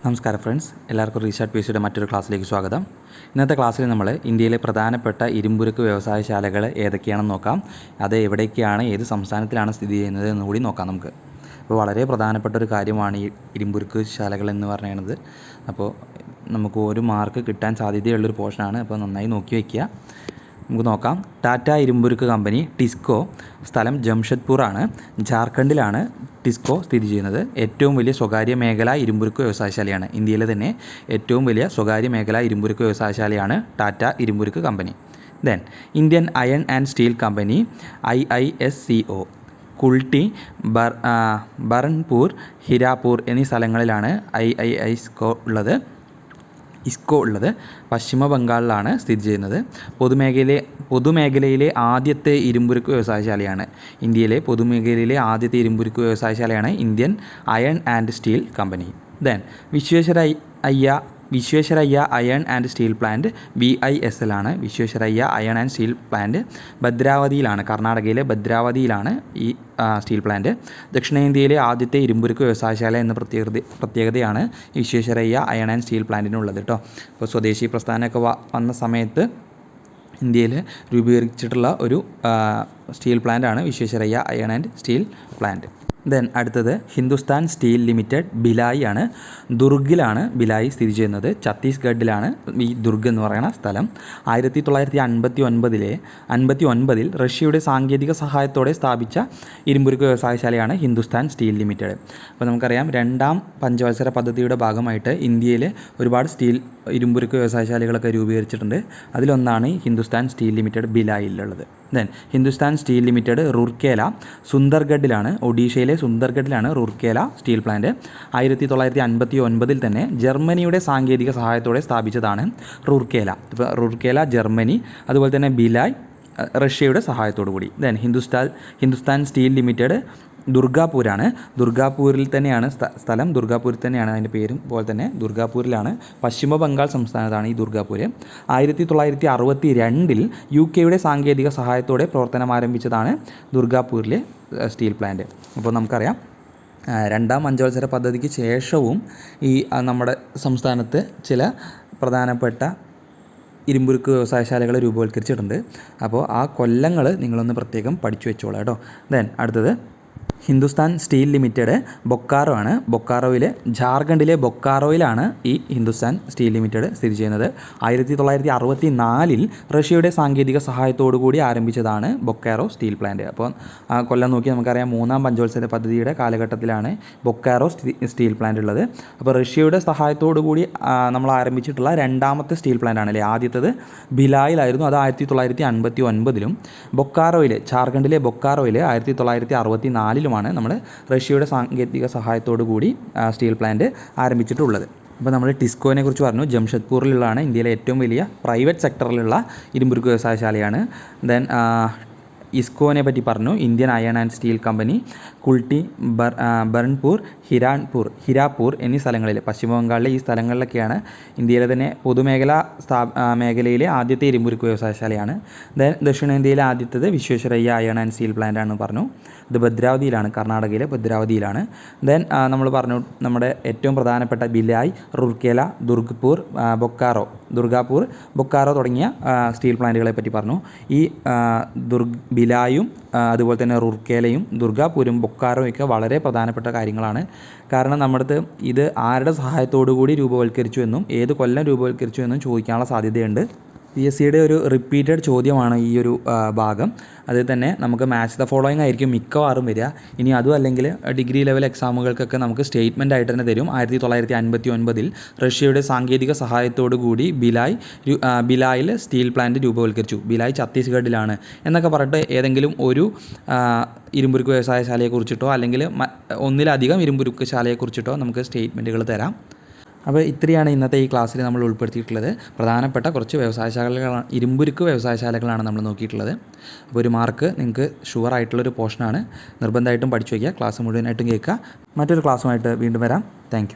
നമസ്കാരം ഫ്രണ്ട്സ്, എല്ലാവർക്കും റീസെർച്ച് പീസിയുടെ മറ്റൊരു ക്ലാസ്സിലേക്ക് സ്വാഗതം. ഇന്നത്തെ ക്ലാസ്സിൽ നമ്മൾ ഇന്ത്യയിലെ പ്രധാനപ്പെട്ട ഇരുമ്പുരുക്ക് വ്യവസായശാലകൾ ഏതൊക്കെയാണെന്ന് നോക്കാം. അത് എവിടേക്കാണ്, ഏത് സംസ്ഥാനത്തിലാണ് സ്ഥിതി ചെയ്യുന്നത് എന്നുകൂടി നോക്കാം നമുക്ക്. അപ്പോൾ വളരെ പ്രധാനപ്പെട്ട ഒരു കാര്യമാണ് ഈ ഇരുമ്പുരുക്ക് ശാലകൾ എന്ന് പറയുന്നത്. അപ്പോൾ നമുക്ക് ഒരു മാർക്ക് കിട്ടാൻ സാധ്യതയുള്ളൊരു പോർഷനാണ്. അപ്പോൾ നന്നായി നോക്കി വയ്ക്കുക. നമുക്ക് നോക്കാം. ടാറ്റ ഇരുമ്പുരുക്ക് കമ്പനി ടിസ്കോ, സ്ഥലം ജംഷഡ്പൂർ ആണ്. ജാർഖണ്ഡിലാണ് ടിസ്കോ സ്ഥിതി ചെയ്യുന്നത്. ഏറ്റവും വലിയ സ്വകാര്യ മേഖലാ ഇരുമ്പുരുക്ക് വ്യവസായശാലയാണ്. ഇന്ത്യയിലെ തന്നെ ഏറ്റവും വലിയ സ്വകാര്യ മേഖലാ ഇരുമ്പുരുക്ക് വ്യവസായശാലയാണ് ടാറ്റ ഇരുമ്പുരുക്ക് കമ്പനി. Then Indian Iron and Steel Company IISCO, Kulti, Burnpur, Hirapur എന്നീ സ്ഥലങ്ങളിലാണ് IISCO ഉള്ളത്. പശ്ചിമ ബംഗാളിലാണ് സ്ഥിതി ചെയ്യുന്നത്. പൊതുമേഖലയിലെ ആദ്യത്തെ ഇരുമ്പുരുക്ക് വ്യവസായശാലയാണ്. ഇന്ത്യയിലെ പൊതുമേഖലയിലെ ആദ്യത്തെ ഇരുമ്പുരുക്ക് വ്യവസായശാലയാണ് Indian Iron and Steel Company. Then Visvesvaraya Iron and Steel Plant VISL ആണ്. Visvesvaraya Iron and Steel Plant ഭദ്രാവതിയിലാണ്, കർണാടകയിലെ ഭദ്രാവതിയിലാണ് ഈ സ്റ്റീൽ പ്ലാന്റ്. ദക്ഷിണേന്ത്യയിലെ ആദ്യത്തെ ഇരുമ്പുരുക്ക് വ്യവസായശാല എന്ന പ്രത്യേകതയാണ് വിശ്വേശ്വരയ്യ അയൺ ആൻഡ് സ്റ്റീൽ പ്ലാന്റിനുള്ളത് കേട്ടോ. ഇപ്പോൾ സ്വദേശി പ്രസ്ഥാനമൊക്കെ വന്ന സമയത്ത് ഇന്ത്യയിൽ രൂപീകരിച്ചിട്ടുള്ള ഒരു സ്റ്റീൽ പ്ലാന്റാണ് Visvesvaraya Iron and Steel plant. Then അടുത്തത് ഹിന്ദുസ്ഥാൻ സ്റ്റീൽ ലിമിറ്റഡ് ഭിലായി ആണ്. ദുർഗിലാണ് ഭിലായി സ്ഥിതി ചെയ്യുന്നത്. ഛത്തീസ്ഗഡിലാണ് ഈ ദുർഗ് എന്ന് പറയുന്ന സ്ഥലം. 1959 റഷ്യയുടെ സാങ്കേതിക സഹായത്തോടെ സ്ഥാപിച്ച ഇരുമ്പുരുക്ക് വ്യവസായശാലയാണ് ഹിന്ദുസ്ഥാൻ സ്റ്റീൽ ലിമിറ്റഡ്. അപ്പോൾ നമുക്കറിയാം, രണ്ടാം പഞ്ചവത്സര പദ്ധതിയുടെ ഭാഗമായിട്ട് ഇന്ത്യയിൽ ഒരുപാട് ഇരുമ്പുരുക്ക് വ്യവസായശാലകളൊക്കെ രൂപീകരിച്ചിട്ടുണ്ട്. അതിലൊന്നാണ് ഹിന്ദുസ്ഥാൻ സ്റ്റീൽ ലിമിറ്റഡ് ഭിലായിലുള്ളത്. Then Hindustan Steel Limited Rourkela, സുന്ദർഗഡിലാണ്, ഒഡീഷയിലെ സുന്ദർഗഡിലാണ് റൂർക്കേല സ്റ്റീൽ പ്ലാന്റ്. 1959 തന്നെ ജർമ്മനിയുടെ സാങ്കേതിക സഹായത്തോടെ സ്ഥാപിച്ചതാണ് റൂർക്കേല. ഇപ്പോൾ റൂർക്കേല ജർമ്മനി, അതുപോലെ തന്നെ ഭിലായ് റഷ്യയുടെ സഹായത്തോടു കൂടി. ദെൻ ഹിന്ദുസ്ഥാൻ സ്റ്റീൽ ലിമിറ്റഡ് ദുർഗാപൂരാണ്. ദുർഗാപൂരിൽ തന്നെയാണ് സ്ഥലം. ദുർഗാപൂരിൽ തന്നെയാണ് അതിൻ്റെ പേരും പോലെ തന്നെ ദുർഗാപൂരിലാണ്. പശ്ചിമ ബംഗാൾ സംസ്ഥാനത്താണ് ഈ ദുർഗാപൂർ. 1962 UK സാങ്കേതിക സഹായത്തോടെ പ്രവർത്തനം ആരംഭിച്ചതാണ് ദുർഗാപൂരിലെ സ്റ്റീൽ പ്ലാന്റ്. അപ്പോൾ നമുക്കറിയാം, രണ്ടാം പഞ്ചവത്സര പദ്ധതിക്ക് ശേഷവും ഈ നമ്മുടെ സംസ്ഥാനത്ത് ചില പ്രധാനപ്പെട്ട ഇരുമ്പുരുക്ക് വ്യവസായശാലകൾ രൂപവത്കരിച്ചിട്ടുണ്ട്. അപ്പോൾ ആ കൊല്ലങ്ങൾ നിങ്ങളൊന്ന് പ്രത്യേകം പഠിച്ചു വെച്ചോളാം കേട്ടോ. ദെൻ അടുത്തത് ഹിന്ദുസ്ഥാൻ സ്റ്റീൽ ലിമിറ്റഡ് ബൊക്കാറോ ആണ്. ജാർഖണ്ഡിലെ ബൊക്കാറോയിലാണ് ഈ ഹിന്ദുസ്ഥാൻ സ്റ്റീൽ ലിമിറ്റഡ് സ്ഥിതി ചെയ്യുന്നത്. 1964 റഷ്യയുടെ സാങ്കേതിക സഹായത്തോടു കൂടി ആരംഭിച്ചതാണ് ബൊക്കാറോ സ്റ്റീൽ പ്ലാന്റ്. അപ്പോൾ ആ കൊല്ലം നോക്കി നമുക്കറിയാം, മൂന്നാം പഞ്ചവത്സര പദ്ധതിയുടെ കാലഘട്ടത്തിലാണ് ബൊക്കാറോ സ്റ്റീൽ പ്ലാന്റ് ഉള്ളത്. അപ്പോൾ റഷ്യയുടെ സഹായത്തോടു കൂടി നമ്മൾ ആരംഭിച്ചിട്ടുള്ള രണ്ടാമത്തെ സ്റ്റീൽ പ്ലാന്റ് ആണല്ലേ. ആദ്യത്തത് ഭിലായിലായിരുന്നു, അത് 1959 ബൊക്കാറോയിൽ, ജാർഖണ്ഡിലെ ബൊക്കാറോയിൽ 1964 നമ്മൾ റഷ്യയുടെ സാങ്കേതിക സഹായത്തോടു കൂടി സ്റ്റീൽ പ്ലാന്റ് ആരംഭിച്ചിട്ടുള്ളത്. അപ്പോൾ നമ്മൾ ടിസ്കോനെ കുറിച്ച് പറഞ്ഞു. ജംഷഡ്പൂരിലുള്ളതാണ്. ഇന്ത്യയിലെ ഏറ്റവും വലിയ പ്രൈവറ്റ് സെക്ടറിലുള്ള ഇരുമ്പുരുക്ക് വ്യവസായശാലയാണ്. ദെൻ ഇസ്കോനെ പറ്റി പറഞ്ഞു. Indian Iron and Steel Company Kulti, Burnpur, Hirapur എന്നീ സ്ഥലങ്ങളിൽ, പശ്ചിമ ബംഗാളിലെ ഈ സ്ഥലങ്ങളിലൊക്കെയാണ് ഇന്ത്യയിലെ തന്നെ മേഖലയിലെ ആദ്യത്തെ ഇരുമ്പുരുക്ക് വ്യവസായശാലയാണ്. ദെൻ ദക്ഷിണേന്ത്യയിലെ ആദ്യത്തേത് Visvesvaraya Iron and Steel plant ആണെന്ന് പറഞ്ഞു. ഇത് ഭദ്രാവതിയിലാണ്, കർണാടകയിലെ ഭദ്രാവതിയിലാണ്. ദെൻ നമ്മൾ പറഞ്ഞു, നമ്മുടെ ഏറ്റവും പ്രധാനപ്പെട്ട ഭിലായ്, റൂർക്കേല, ദുർഗാപൂർ, ബൊക്കാറോ തുടങ്ങിയ സ്റ്റീൽ പ്ലാന്റുകളെ പറ്റി പറഞ്ഞു. ഈ ഭിലായും അതുപോലെ തന്നെ റൂർക്കേലയും ദുർഗാപൂരും ബൊക്കാറോയും ഒക്കെ വളരെ പ്രധാനപ്പെട്ട കാര്യങ്ങളാണ്. കാരണം നമ്മുടെ ഇത് ആരുടെ സഹായത്തോടു കൂടി രൂപവത്കരിച്ചു എന്നും ഏത് കൊല്ലം രൂപവത്കരിച്ചു എന്നും ചോദിക്കാനുള്ള സാധ്യതയുണ്ട്. PSC ഒരു റിപ്പീറ്റഡ് ചോദ്യമാണ് ഈ ഒരു ഭാഗം. അതിൽ തന്നെ നമുക്ക് മാച്ച് ദ ഫോളോയിങ് ആയിരിക്കും മിക്കവാറും വരിക. ഇനി അതും അല്ലെങ്കിൽ ഡിഗ്രി ലെവൽ എക്സാമുകൾക്കൊക്കെ നമുക്ക് സ്റ്റേറ്റ്മെൻ്റ് ആയിട്ട് തന്നെ തരും. 1959 റഷ്യയുടെ സാങ്കേതിക സഹായത്തോടു കൂടി ഭിലായിൽ സ്റ്റീൽ പ്ലാന്റ് രൂപവത്കരിച്ചു. ഭിലായ് ഛത്തീസ്ഗഡിലാണ് എന്നൊക്കെ പറഞ്ഞിട്ട് ഏതെങ്കിലും ഒരു ഇരുമ്പുരുക്ക് വ്യവസായശാലയെക്കുറിച്ചിട്ടോ അല്ലെങ്കിൽ ഒന്നിലധികം ഇരുമ്പുരുക്ക് ശാലയെക്കുറിച്ചിട്ടോ നമുക്ക് സ്റ്റേറ്റ്മെൻറ്റുകൾ തരാം. അപ്പോൾ ഇത്രയാണ് ഇന്നത്തെ ഈ ക്ലാസ്സിൽ നമ്മൾ ഉൾപ്പെടുത്തിയിട്ടുള്ളത്. പ്രധാനപ്പെട്ട കുറച്ച് ഇരുമ്പുരുക്ക് വ്യവസായശാലകളാണ് നമ്മൾ നോക്കിയിട്ടുള്ളത്. അപ്പോൾ ഒരു മാർക്ക് നിങ്ങൾക്ക് ഷുവർ ആയിട്ടുള്ളൊരു പോർഷനാണ്. നിർബന്ധമായിട്ടും പഠിച്ചു വയ്ക്കുക. ക്ലാസ് മുഴുവനായിട്ടും കേൾക്കുക. മറ്റൊരു ക്ലാസ്സുമായിട്ട് വീണ്ടും വരാം. താങ്ക്